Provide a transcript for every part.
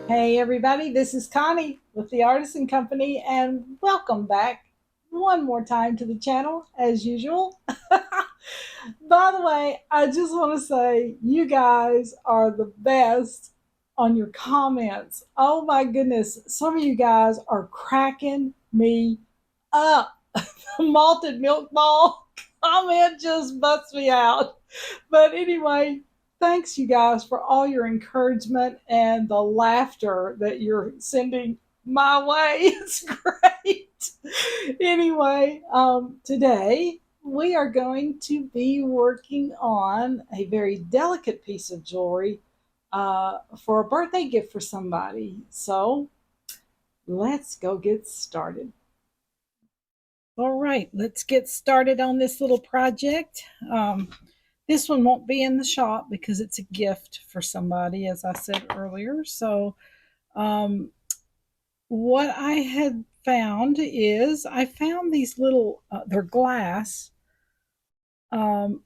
Hey everybody, this is Connie with the Artisan Company, and welcome back one more time to the channel as usual. By the way, I just want to say you guys are the best on your comments. Oh my goodness, some of you guys are cracking me up. The malted milk ball comment just busts me out. But anyway, thanks you guys for all your encouragement and the laughter that you're sending my way. It's great. Anyway, today we are going to be working on a very delicate piece of jewelry for a birthday gift for somebody. So let's go get started. All right, let's get started on this little project. This one won't be in the shop because it's a gift for somebody, as I said earlier. So, um, what I had found is I found these little, they're glass, um,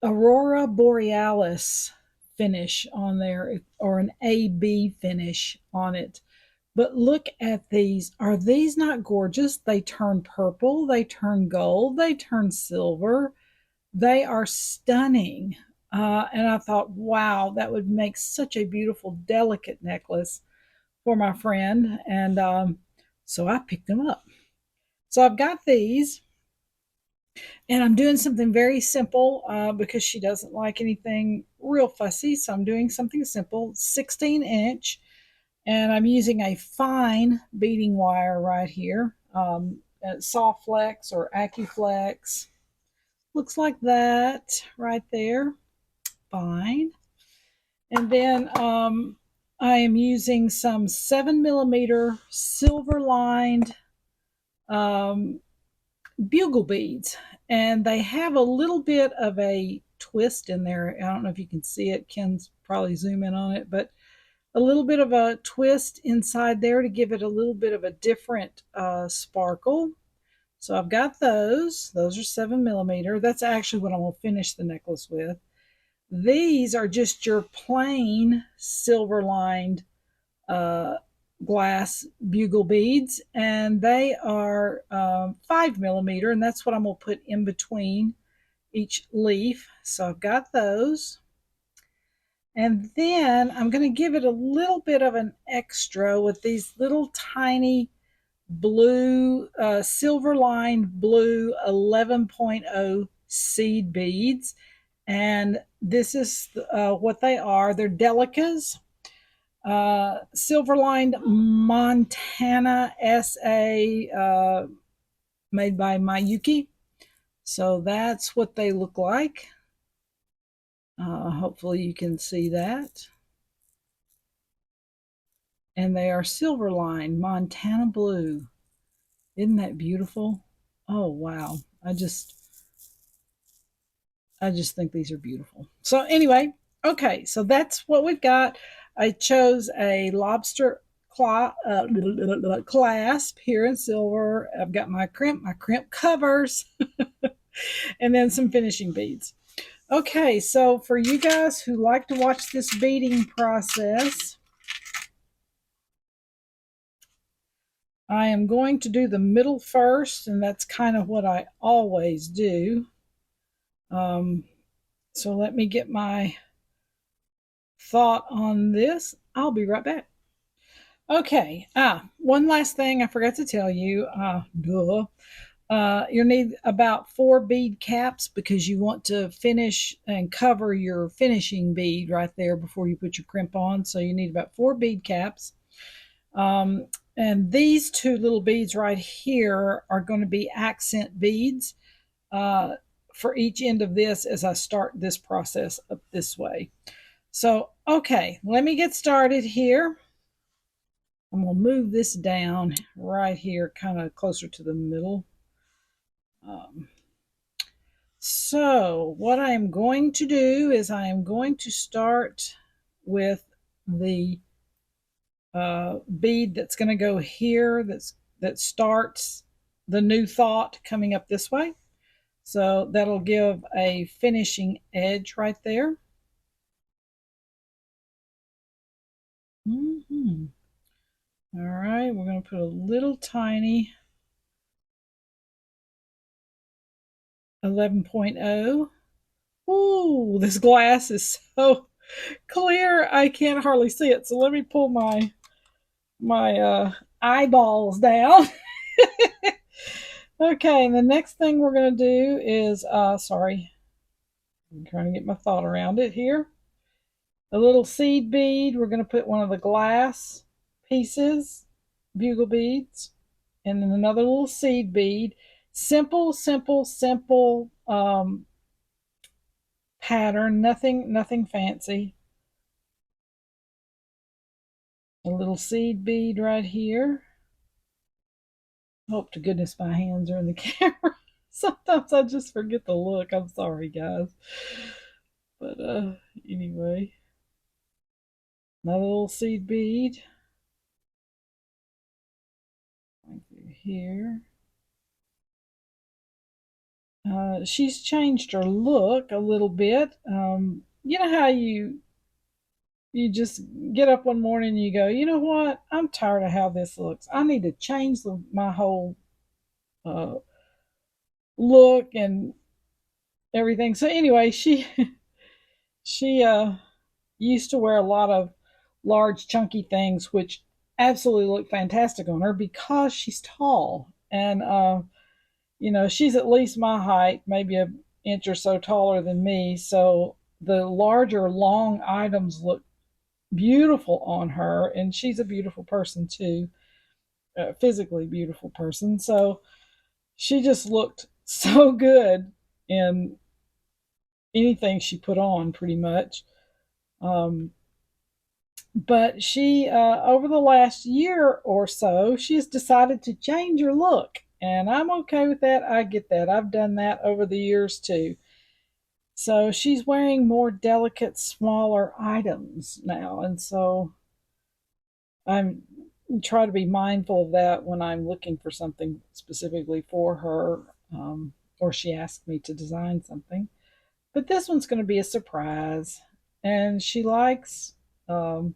Aurora Borealis finish on there, or an AB finish on it. But look at these. Are these not gorgeous? They turn purple, they turn gold, they turn silver. They are stunning. And I thought, wow, that would make such a beautiful, delicate necklace for my friend. And so I picked them up. So I've got these, and I'm doing something very simple because she doesn't like anything real fussy. So I'm doing something simple, 16-inch, and I'm using a fine beading wire right here, Soft Flex or AccuFlex. Looks like that right there. Fine. And then I am using some 7mm silver lined um, bugle beads. And they have a little bit of a twist in there. I don't know if you can see it. Ken's probably zoom in on it, but a little bit of a twist inside there to give it a little bit of a different sparkle. So I've got those. Those are 7mm. That's actually what I'm going to finish the necklace with. These are just your plain silver lined uh, glass bugle beads, and they are 5mm, and that's what I'm going to put in between each leaf. So I've got those. And then I'm going to give it a little bit of an extra with these little tiny blue, silver lined blue 11.0 seed beads. And this is what they are. They're delicas, silver lined Montana SA, made by Mayuki. So that's what they look like. Hopefully you can see that. And they are silver lined Montana blue. Isn't that beautiful? Oh wow. I just think these are beautiful. So anyway, okay, so that's what we've got. I chose a lobster clasp here in silver. I've got my crimp covers, and then some finishing beads. Okay, so for you guys who like to watch this beading process, I am going to do the middle first, and that's kind of what I always do. So let me get my thought on this. I'll be right back. Okay. One last thing I forgot to tell you. Duh. You'll need about 4 bead caps because you want to finish and cover your finishing bead right there before you put your crimp on. So you need about 4 bead caps. And these 2 little beads right here are going to be accent beads for each end of this as I start this process up this way. So, okay, let me get started here. I'm going to move this down right here, kind of closer to the middle. So what I am going to do is I am going to start with the bead that's going to go here, that starts the new thought coming up this way. So that'll give a finishing edge right there. Mm-hmm. All right, we're going to put a little tiny 11.0. Ooh, this glass is so clear I can't hardly see it. So let me pull my eyeballs down. Okay, and the next thing we're going to do is sorry, I'm trying to get my thought around it here. A little seed bead. We're going to put one of the glass pieces, bugle beads, and then another little seed bead. Simple, simple, simple pattern. Nothing fancy. A little seed bead right here. Hope to goodness my hands are in the camera. Sometimes I just forget to look. I'm sorry, guys. But anyway, another little seed bead right through here. She's changed her look a little bit. You know how you just get up one morning and you go, you know what? I'm tired of how this looks. I need to change my whole uh, look and everything. So anyway, she used to wear a lot of large, chunky things, which absolutely look fantastic on her because she's tall. And she's at least my height, maybe an inch or so taller than me. So the larger, long items look beautiful on her, and she's a beautiful person too, a physically beautiful person. So she just looked so good in anything she put on, pretty much. Um, but she, over the last year or so, she's decided to change her look, and I'm okay with that. I get that. I've done that over the years too. So she's wearing more delicate, smaller items now, and so I'm try to be mindful of that when I'm looking for something specifically for her, or she asks me to design something. But this one's going to be a surprise, and she likes um,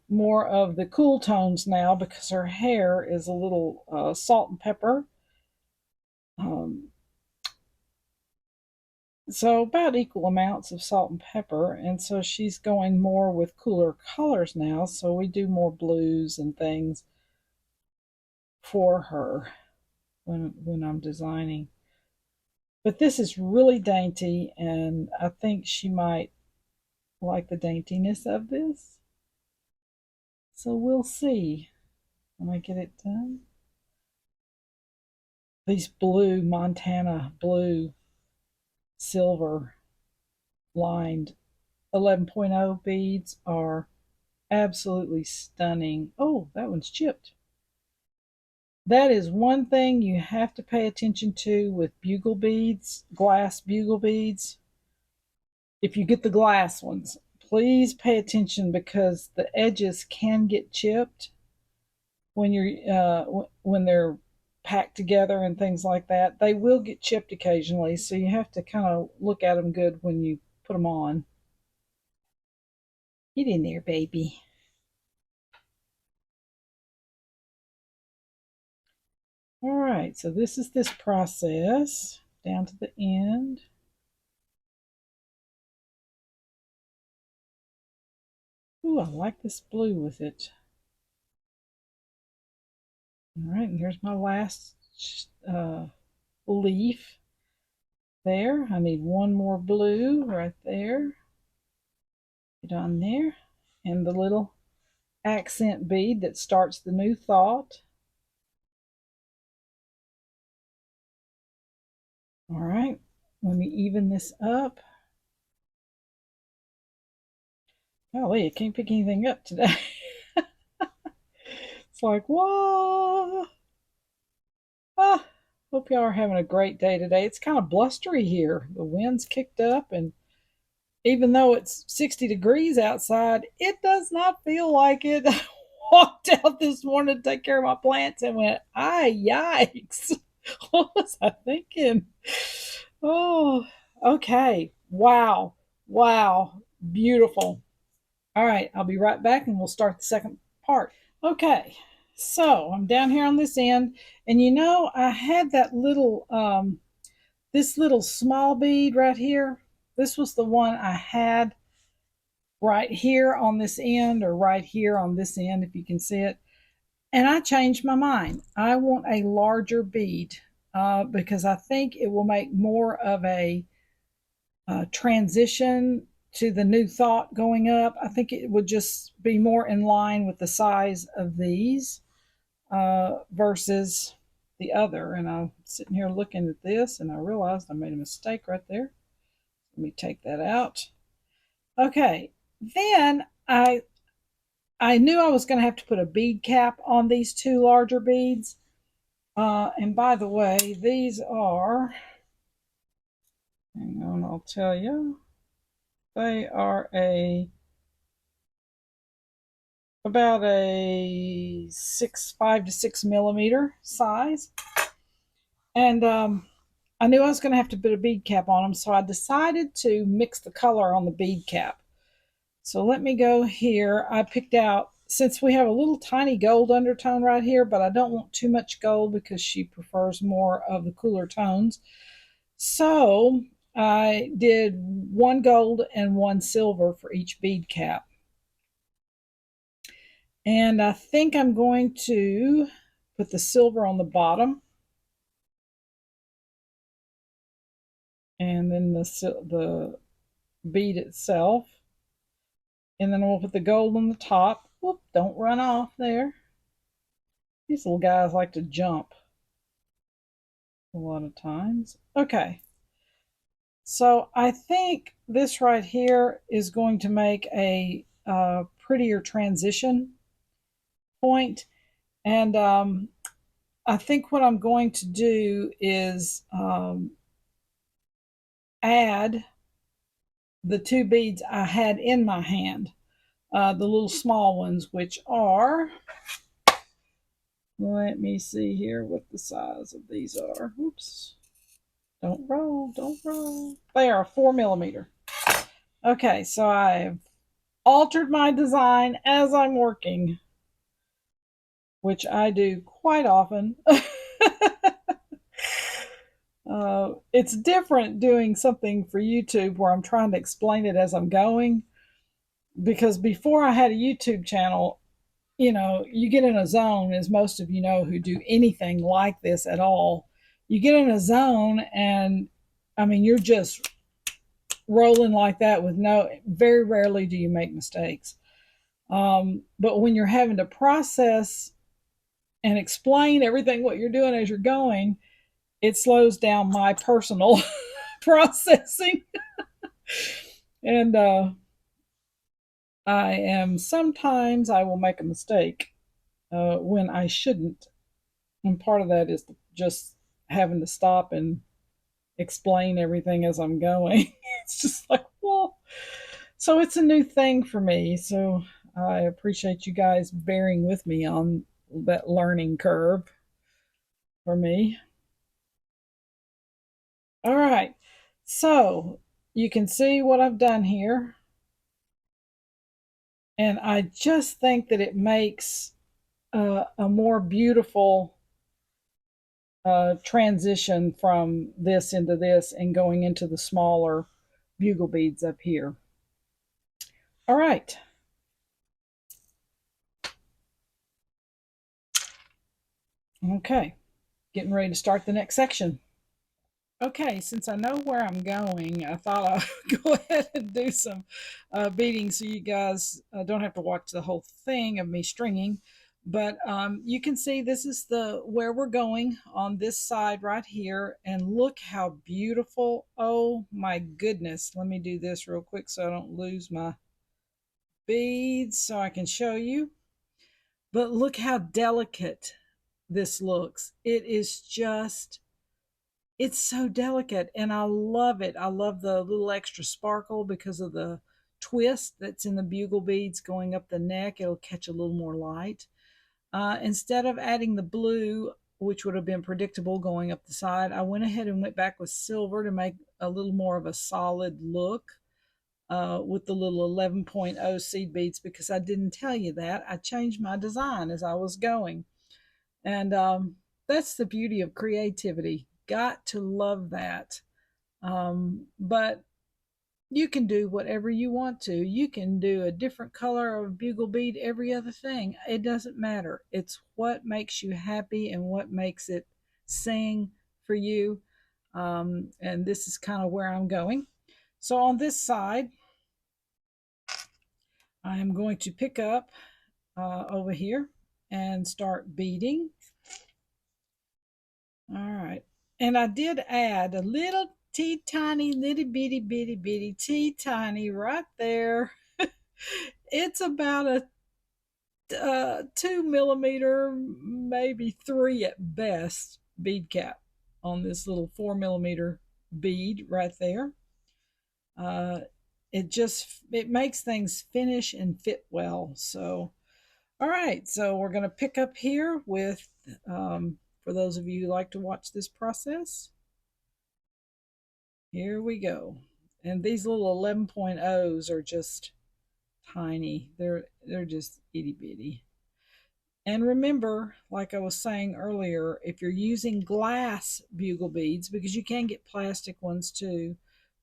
more of the cool tones now because her hair is a little salt and pepper. Um, so about equal amounts of salt and pepper, and so she's going more with cooler colors now. So we do more blues and things for her when I'm designing. But this is really dainty, and I think she might like the daintiness of this. So we'll see when I get it done. These blue Montana blue silver lined 11.0 beads are absolutely stunning. Oh, that one's chipped. That is one thing you have to pay attention to with bugle beads, glass bugle beads. If you get the glass ones, please pay attention because the edges can get chipped when they're packed together and things like that. They will get chipped occasionally, so you have to kind of look at them good when you put them on. Get in there, baby. All right, so this is this process down to the end. Ooh, I like this blue with it. All right, and here's my last leaf there. I need one more blue right there. Get on there. And the little accent bead that starts the new thought. All right, let me even this up. Golly, I can't pick anything up today. It's like, whoa. Ah, hope y'all are having a great day today. It's kind of blustery here. The wind's kicked up, and even though it's 60 degrees outside, it does not feel like it. I walked out this morning to take care of my plants and went, ah, yikes. What was I thinking? Oh, okay. Wow. Wow. Beautiful. All right, I'll be right back and we'll start the second part. Okay, so I'm down here on this end, and you know, I had that little, this little small bead right here. This was the one I had right here on this end, or right here on this end, if you can see it. And I changed my mind. I want a larger bead because I think it will make more of a transition to the new thought going up. I think it would just be more in line with the size of these versus the other. And I'm sitting here looking at this and I realized I made a mistake right there. Let me take that out. Okay, then I knew I was going to have to put a bead cap on these two larger beads. And by the way, these are, hang on, I'll tell you, they are about a 5 to 6 millimeter size. And I knew I was going to have to put a bead cap on them, so I decided to mix the color on the bead cap. So let me go here. I picked out, since we have a little tiny gold undertone right here, but I don't want too much gold because she prefers more of the cooler tones. So I did one gold and one silver for each bead cap. And I think I'm going to put the silver on the bottom. And then the bead itself. And then we'll put the gold on the top. Whoop, don't run off there. These little guys like to jump a lot of times. Okay. So I think this right here is going to make a prettier transition point. And I think what I'm going to do is add the two beads I had in my hand, the little small ones, which are, let me see here what the size of these are. Oops. Don't roll, don't roll. They are 4 millimeter. Okay, so I've altered my design as I'm working, which I do quite often. It's different doing something for YouTube where I'm trying to explain it as I'm going, because before I had a YouTube channel, you know, you get in a zone, as most of you know who do anything like this at all. You get in a zone, and I mean, you're just rolling like that with very rarely do you make mistakes. But when you're having to process and explain everything what you're doing as you're going, it slows down my personal processing. And sometimes I will make a mistake when I shouldn't. And part of that is just having to stop and explain everything as I'm going. It's just like, well, so it's a new thing for me. So I appreciate you guys bearing with me on that learning curve for me. All right. So you can see what I've done here. And I just think that it makes a more beautiful transition from this into this and going into the smaller bugle beads up here. All right. Okay, getting ready to start the next section. Okay, since I know where I'm going, I thought I would go ahead and do some beading so you guys don't have to watch the whole thing of me stringing. But you can see this is where we're going on this side right here. And look how beautiful. Oh my goodness. Let me do this real quick so I don't lose my beads so I can show you. But look how delicate this looks. It is just, it's so delicate and I love it. I love the little extra sparkle because of the twist that's in the bugle beads going up the neck. It'll catch a little more light. Instead of adding the blue, which would have been predictable going up the side, I went ahead and went back with silver to make a little more of a solid look. with the little 11.0 seed beads, because I didn't tell you that. I changed my design as I was going. And that's the beauty of creativity. Got to love that. But you can do whatever you want to. You can do a different color of bugle bead every other thing. It doesn't matter. It's what makes you happy and what makes it sing for you. And this is kind of where I'm going. So on this side, I'm going to pick up over here and start beading. All right. And I did add a little tiny, little bitty, tiny right there. It's about a 2 millimeter, maybe 3 at best, bead cap on this little 4 millimeter bead right there. Uh, it makes things finish and fit well. So, all right. So we're going to pick up here with, for those of you who like to watch this process, here we go. And these little 11.0s are just tiny. They're just itty bitty. And remember, like I was saying earlier, if you're using glass bugle beads, because you can get plastic ones too,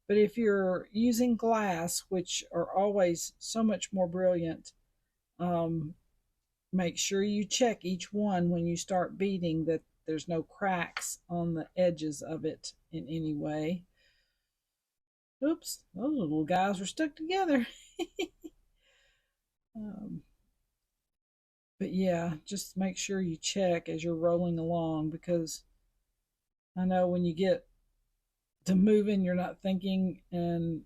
but if you're using glass, which are always so much more brilliant, make sure you check each one when you start beading that there's no cracks on the edges of it in any way. Oops, those little guys were stuck together. um, but yeah, just make sure you check as you're rolling along, because I know when you get to moving, you're not thinking, and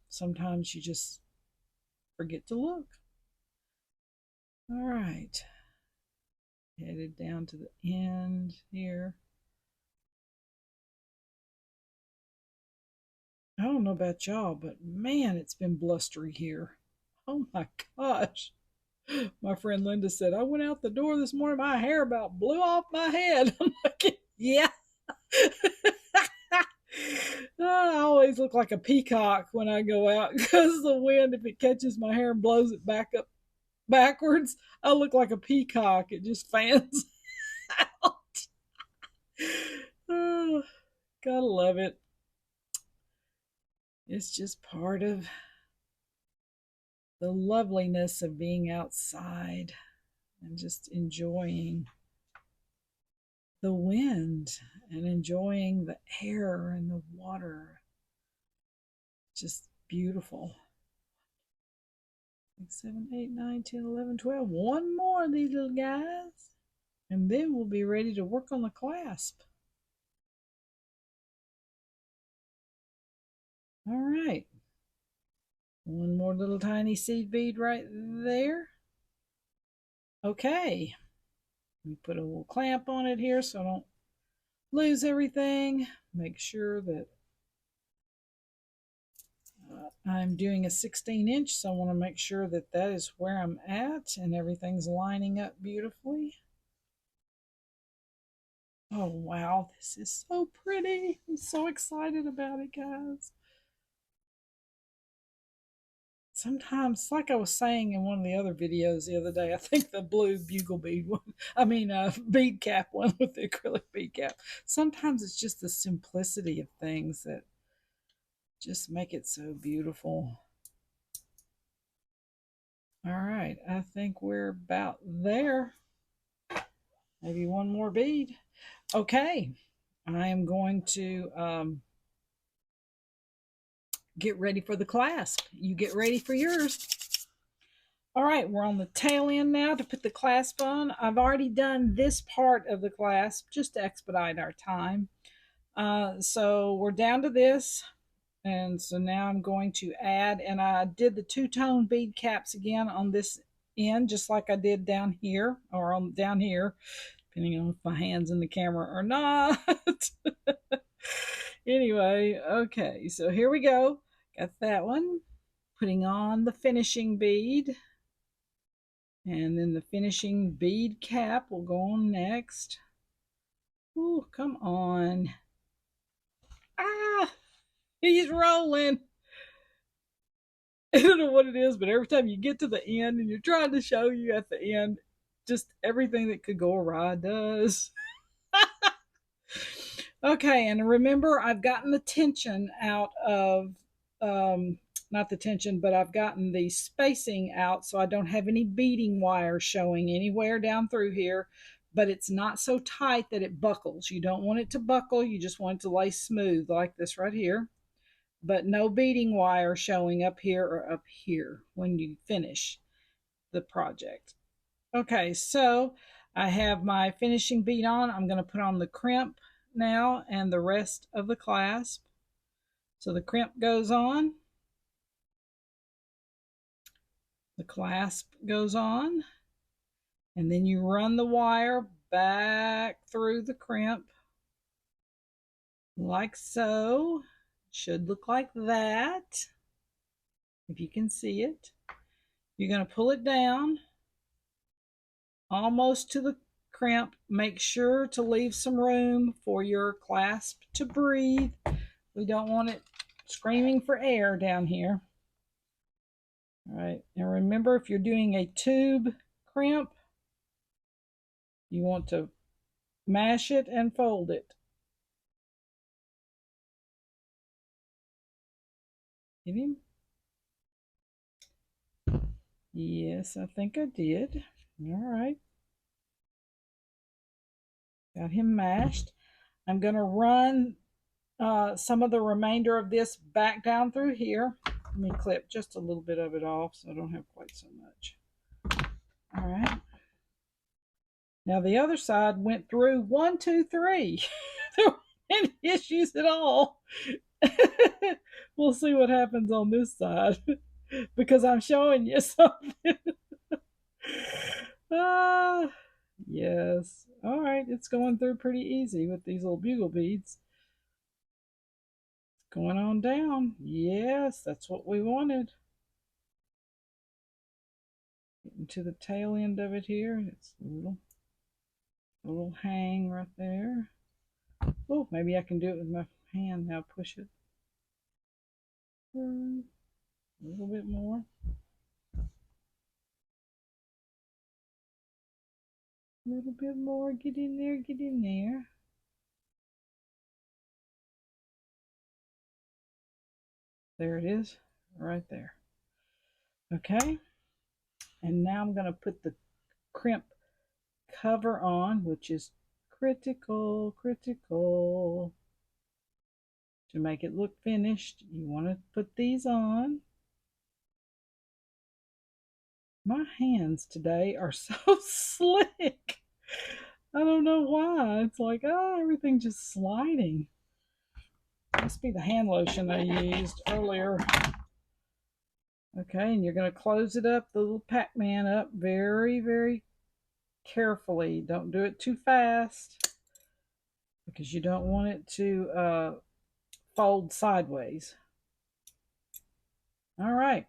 sometimes you just forget to look. All right, headed down to the end here. I don't know about y'all, but man, it's been blustery here. Oh my gosh. My friend Linda said, I went out the door this morning, my hair about blew off my head. I'm like, yeah. I always look like a peacock when I go out, because the wind, if it catches my hair and blows it back up backwards, I look like a peacock. It just fans out. Oh, gotta love it. It's just part of the loveliness of being outside and just enjoying the wind and enjoying the air and the water. Just beautiful. 6, 7, 8, 9, 10, 11, 12. One more of these little guys, and then we'll be ready to work on the clasp. All right. One more little tiny seed bead right there. Okay. Let me put a little clamp on it here so I don't lose everything. Make sure that I'm doing a 16-inch, so I want to make sure that that is where I'm at and everything's lining up beautifully. Oh, wow. This is so pretty. I'm so excited about it, guys. Sometimes, like I was saying in one of the other videos the other day, I think the blue bugle bead one, bead cap one with the acrylic bead cap. Sometimes it's just the simplicity of things that just make it so beautiful. All right, I think we're about there. Maybe one more bead. Okay, I am going to get ready for the clasp. You get ready for yours. All right, we're on the tail end now to put the clasp on. I've already done this part of the clasp just to expedite our time. So we're down to this. And so now I'm going to add, and I did the two-tone bead caps again on this end, just like I did down here, or on down here, depending on if my hand's in the camera or not. Anyway, okay, so here we go. Got that one. Putting on the finishing bead. And then the finishing bead cap will go on next. Ooh, come on. Ah, he's rolling. I don't know what it is, but every time you get to the end and you're trying to show you at the end, just everything that could go awry does. Okay, and remember, I've gotten the tension out of, not the tension, but I've gotten the spacing out so I don't have any beading wire showing anywhere down through here, but it's not so tight that it buckles. You don't want it to buckle, you just want it to lay smooth like this right here, but no beading wire showing up here or up here when you finish the project. Okay, so I have my finishing bead on. I'm going to put on the crimp now and the rest of the clasp. So the crimp goes on, the clasp goes on, and then you run the wire back through the crimp like so. Should look like that, if you can see it. You're going to pull it down almost to the crimp. Make sure to leave some room for your clasp to breathe. We don't want it screaming for air down here. All right, and remember, if you're doing a tube crimp, you want to mash it and fold it. Get him? Yes, I think I did. All right. Got him mashed. I'm going to run some of the remainder of this back down through here. Let me clip just a little bit of it off so I don't have quite so much. All right. Now the other side went through 1, 2, 3. There weren't any issues at all. We'll see what happens on this side because I'm showing you something. Ah, yes. All right, it's going through pretty easy with these little bugle beads. It's going on down. Yes, that's what we wanted. Getting to the tail end of it here. It's a little hang right there. Oh, maybe I can do it with my hand now. Push it. A little bit more. A little bit more. Get in there. Get in there. There it is. Right there. Okay. And now I'm going to put the crimp cover on, which is critical. To make it look finished, you want to put these on. My hands today are so slick. I don't know why. It's like, oh, everything's just sliding. Must be the hand lotion I used earlier. Okay, and you're going to close it up, the little Pac-Man up very, very carefully. Don't do it too fast because you don't want it to fold sideways. All right.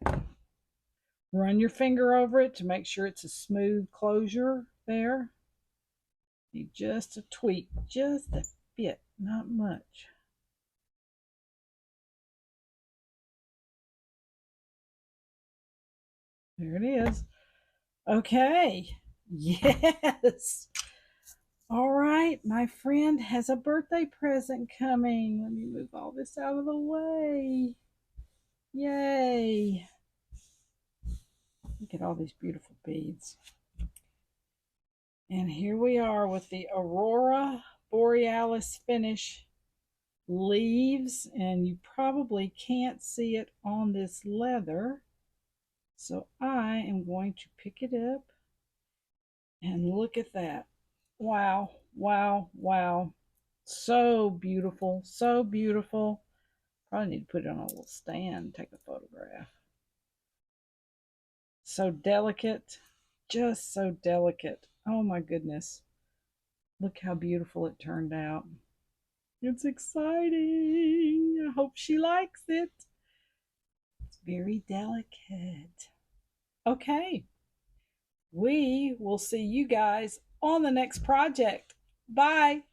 Run your finger over it to make sure it's a smooth closure there. Need just a tweak, just a bit, not much. There it is. Okay. Yes. All right. My friend has a birthday present coming. Let me move all this out of the way. Yay. Look at all these beautiful beads. And here we are with the Aurora Borealis finish leaves. And you probably can't see it on this leather. So I am going to pick it up and look at that. Wow, wow, wow. So beautiful, so beautiful. Probably need to put it on a little stand, take a photograph. So delicate, just so delicate. Oh my goodness. Look how beautiful it turned out. It's exciting. I hope she likes it. It's very delicate. Okay. We will see you guys on the next project. Bye.